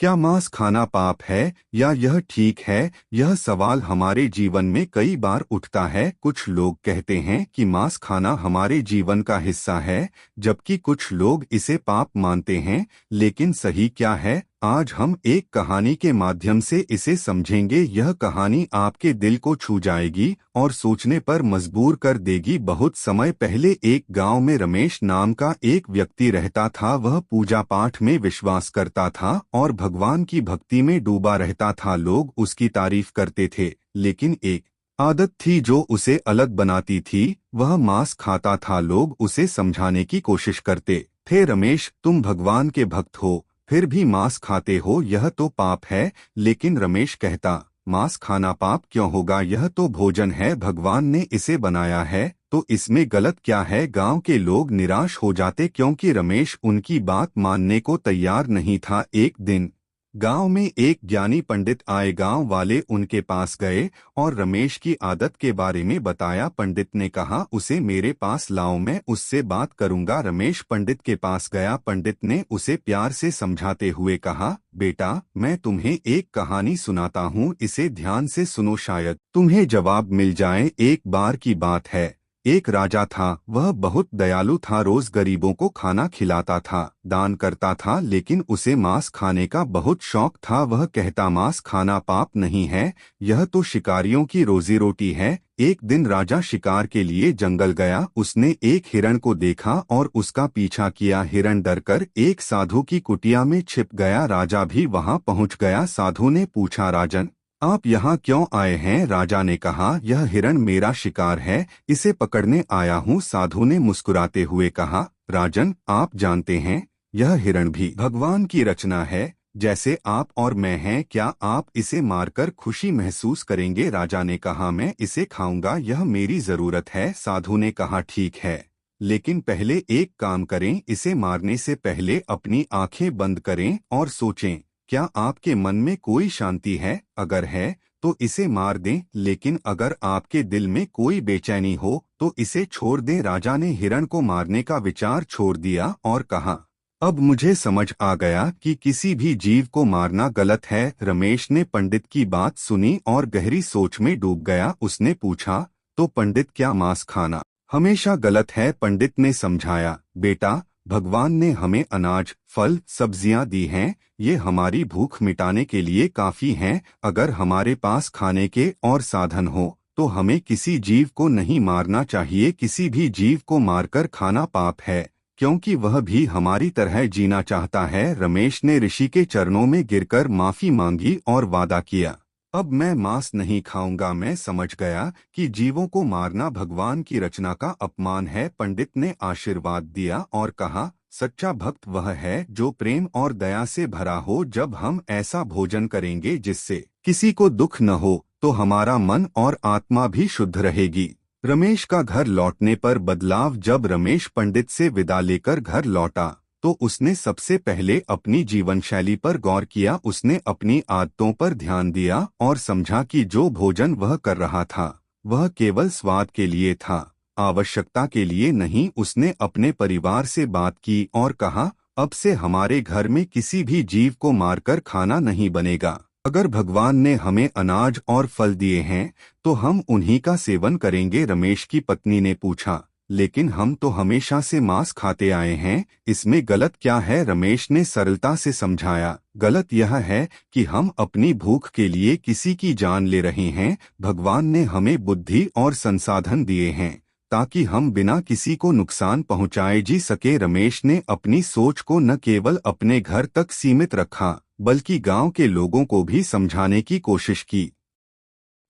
क्या मांस खाना पाप है या यह ठीक है? यह सवाल हमारे जीवन में कई बार उठता है। कुछ लोग कहते हैं कि मांस खाना हमारे जीवन का हिस्सा है, जबकि कुछ लोग इसे पाप मानते हैं। लेकिन सही क्या है? आज हम एक कहानी के माध्यम से इसे समझेंगे। यह कहानी आपके दिल को छू जाएगी और सोचने पर मजबूर कर देगी। बहुत समय पहले एक गांव में रमेश नाम का एक व्यक्ति रहता था। वह पूजा पाठ में विश्वास करता था और भगवान की भक्ति में डूबा रहता था। लोग उसकी तारीफ करते थे, लेकिन एक आदत थी जो उसे अलग बनाती थी। वह मांस खाता था। लोग उसे समझाने की कोशिश करते थे, रमेश, तुम भगवान के भक्त हो, फिर भी मांस खाते हो, यह तो पाप है। लेकिन रमेश कहता, मांस खाना पाप क्यों होगा? यह तो भोजन है, भगवान ने इसे बनाया है, तो इसमें गलत क्या है? गांव के लोग निराश हो जाते क्योंकि रमेश उनकी बात मानने को तैयार नहीं था। एक दिन गांव में एक ज्ञानी पंडित आए। गांव वाले उनके पास गए और रमेश की आदत के बारे में बताया। पंडित ने कहा, उसे मेरे पास लाओ, मैं उससे बात करूंगा। रमेश पंडित के पास गया। पंडित ने उसे प्यार से समझाते हुए कहा, बेटा, मैं तुम्हें एक कहानी सुनाता हूँ, इसे ध्यान से सुनो, शायद तुम्हें जवाब मिल जाए। एक बार की बात है, एक राजा था। वह बहुत दयालु था, रोज गरीबों को खाना खिलाता था, दान करता था, लेकिन उसे मांस खाने का बहुत शौक था। वह कहता, मांस खाना पाप नहीं है, यह तो शिकारियों की रोजी रोटी है। एक दिन राजा शिकार के लिए जंगल गया। उसने एक हिरण को देखा और उसका पीछा किया। हिरण डरकर एक साधु की कुटिया में छिप गया। राजा भी वहां पहुंच गया। साधु ने पूछा, राजन, आप यहाँ क्यों आए हैं? राजा ने कहा, यह हिरण मेरा शिकार है, इसे पकड़ने आया हूँ। साधु ने मुस्कुराते हुए कहा, राजन, आप जानते हैं, यह हिरण भी भगवान की रचना है, जैसे आप और मैं हैं। क्या आप इसे मारकर खुशी महसूस करेंगे? राजा ने कहा, मैं इसे खाऊंगा, यह मेरी जरूरत है। साधु ने कहा, ठीक है, लेकिन पहले एक काम करें, इसे मारने से पहले अपनी आंखें बंद करें और सोचें, क्या आपके मन में कोई शांति है? अगर है तो इसे मार दें, लेकिन अगर आपके दिल में कोई बेचैनी हो तो इसे छोड़ दें। राजा ने हिरण को मारने का विचार छोड़ दिया और कहा, अब मुझे समझ आ गया कि किसी भी जीव को मारना गलत है। रमेश ने पंडित की बात सुनी और गहरी सोच में डूब गया। उसने पूछा, तो पंडित, क्या मांस खाना हमेशा गलत है? पंडित ने समझाया, बेटा, भगवान ने हमें अनाज, फल, सब्जियां दी हैं, ये हमारी भूख मिटाने के लिए काफी हैं। अगर हमारे पास खाने के और साधन हो तो हमें किसी जीव को नहीं मारना चाहिए। किसी भी जीव को मारकर खाना पाप है, क्योंकि वह भी हमारी तरह जीना चाहता है। रमेश ने ऋषि के चरणों में गिरकर माफी मांगी और वादा किया, अब मैं मांस नहीं खाऊंगा। मैं समझ गया कि जीवों को मारना भगवान की रचना का अपमान है। पंडित ने आशीर्वाद दिया और कहा, सच्चा भक्त वह है जो प्रेम और दया से भरा हो। जब हम ऐसा भोजन करेंगे जिससे किसी को दुख न हो, तो हमारा मन और आत्मा भी शुद्ध रहेगी। रमेश का घर लौटने पर बदलाव। जब रमेश पंडित से विदा लेकर घर लौटा तो उसने सबसे पहले अपनी जीवन शैली पर गौर किया। उसने अपनी आदतों पर ध्यान दिया और समझा कि जो भोजन वह कर रहा था वह केवल स्वाद के लिए था, आवश्यकता के लिए नहीं। उसने अपने परिवार से बात की और कहा, अब से हमारे घर में किसी भी जीव को मारकर खाना नहीं बनेगा। अगर भगवान ने हमें अनाज और फल दिए हैं तो हम उन्हीं का सेवन करेंगे। रमेश की पत्नी ने पूछा, लेकिन हम तो हमेशा से मांस खाते आए हैं, इसमें गलत क्या है? रमेश ने सरलता से समझाया, गलत यह है कि हम अपनी भूख के लिए किसी की जान ले रहे हैं। भगवान ने हमें बुद्धि और संसाधन दिए हैं ताकि हम बिना किसी को नुकसान पहुंचाए जी सके। रमेश ने अपनी सोच को न केवल अपने घर तक सीमित रखा, बल्कि गांव के लोगों को भी समझाने की कोशिश की।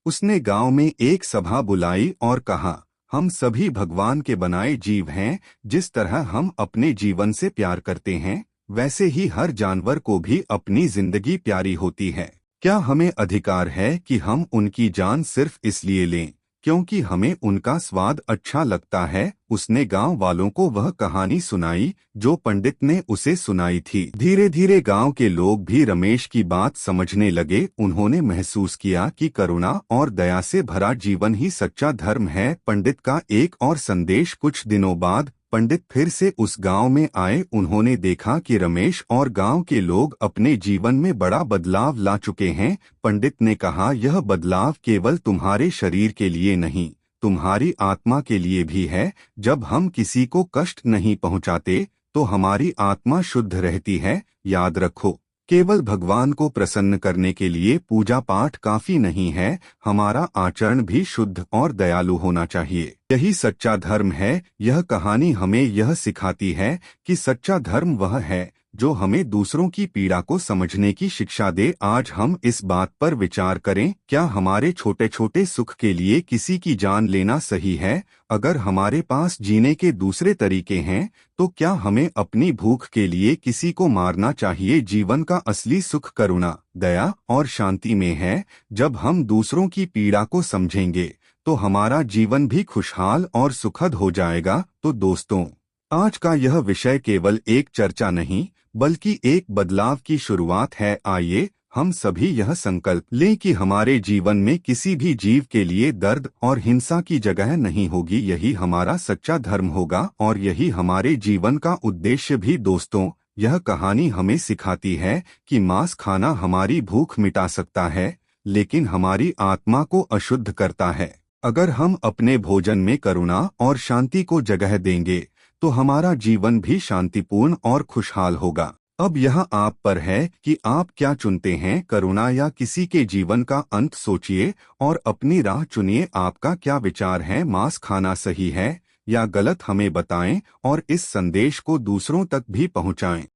उसने गांव में एक सभा बुलाई और कहा, हम सभी भगवान के बनाए जीव हैं। जिस तरह हम अपने जीवन से प्यार करते हैं, वैसे ही हर जानवर को भी अपनी जिंदगी प्यारी होती है। क्या हमें अधिकार है कि हम उनकी जान सिर्फ इसलिए लें क्योंकि हमें उनका स्वाद अच्छा लगता है? उसने गांव वालों को वह कहानी सुनाई जो पंडित ने उसे सुनाई थी। धीरे धीरे गांव के लोग भी रमेश की बात समझने लगे। उन्होंने महसूस किया कि करुणा और दया से भरा जीवन ही सच्चा धर्म है। पंडित का एक और संदेश। कुछ दिनों बाद पंडित फिर से उस गांव में आए। उन्होंने देखा कि रमेश और गांव के लोग अपने जीवन में बड़ा बदलाव ला चुके हैं। पंडित ने कहा, यह बदलाव केवल तुम्हारे शरीर के लिए नहीं, तुम्हारी आत्मा के लिए भी है। जब हम किसी को कष्ट नहीं पहुंचाते तो हमारी आत्मा शुद्ध रहती है। याद रखो, केवल भगवान को प्रसन्न करने के लिए पूजा पाठ काफी नहीं है, हमारा आचरण भी शुद्ध और दयालु होना चाहिए। यही सच्चा धर्म है। यह कहानी हमें यह सिखाती है कि सच्चा धर्म वह है जो हमें दूसरों की पीड़ा को समझने की शिक्षा दे। आज हम इस बात पर विचार करें, क्या हमारे छोटे छोटे सुख के लिए किसी की जान लेना सही है? अगर हमारे पास जीने के दूसरे तरीके हैं तो क्या हमें अपनी भूख के लिए किसी को मारना चाहिए? जीवन का असली सुख करुणा, दया और शांति में है। जब हम दूसरों की पीड़ा को समझेंगे तो हमारा जीवन भी खुशहाल और सुखद हो जाएगा। तो दोस्तों, आज का यह विषय केवल एक चर्चा नहीं बल्कि एक बदलाव की शुरुआत है। आइए हम सभी यह संकल्प लें कि हमारे जीवन में किसी भी जीव के लिए दर्द और हिंसा की जगह नहीं होगी। यही हमारा सच्चा धर्म होगा और यही हमारे जीवन का उद्देश्य भी। दोस्तों, यह कहानी हमें सिखाती है कि मांस खाना हमारी भूख मिटा सकता है लेकिन हमारी आत्मा को अशुद्ध करता है। अगर हम अपने भोजन में करुणा और शांति को जगह देंगे तो हमारा जीवन भी शांतिपूर्ण और खुशहाल होगा। अब यह आप पर है कि आप क्या चुनते हैं, करुणा या किसी के जीवन का अंत? सोचिए और अपनी राह चुनिए। आपका क्या विचार है? मांस खाना सही है या गलत? हमें बताएं और इस संदेश को दूसरों तक भी पहुंचाएं।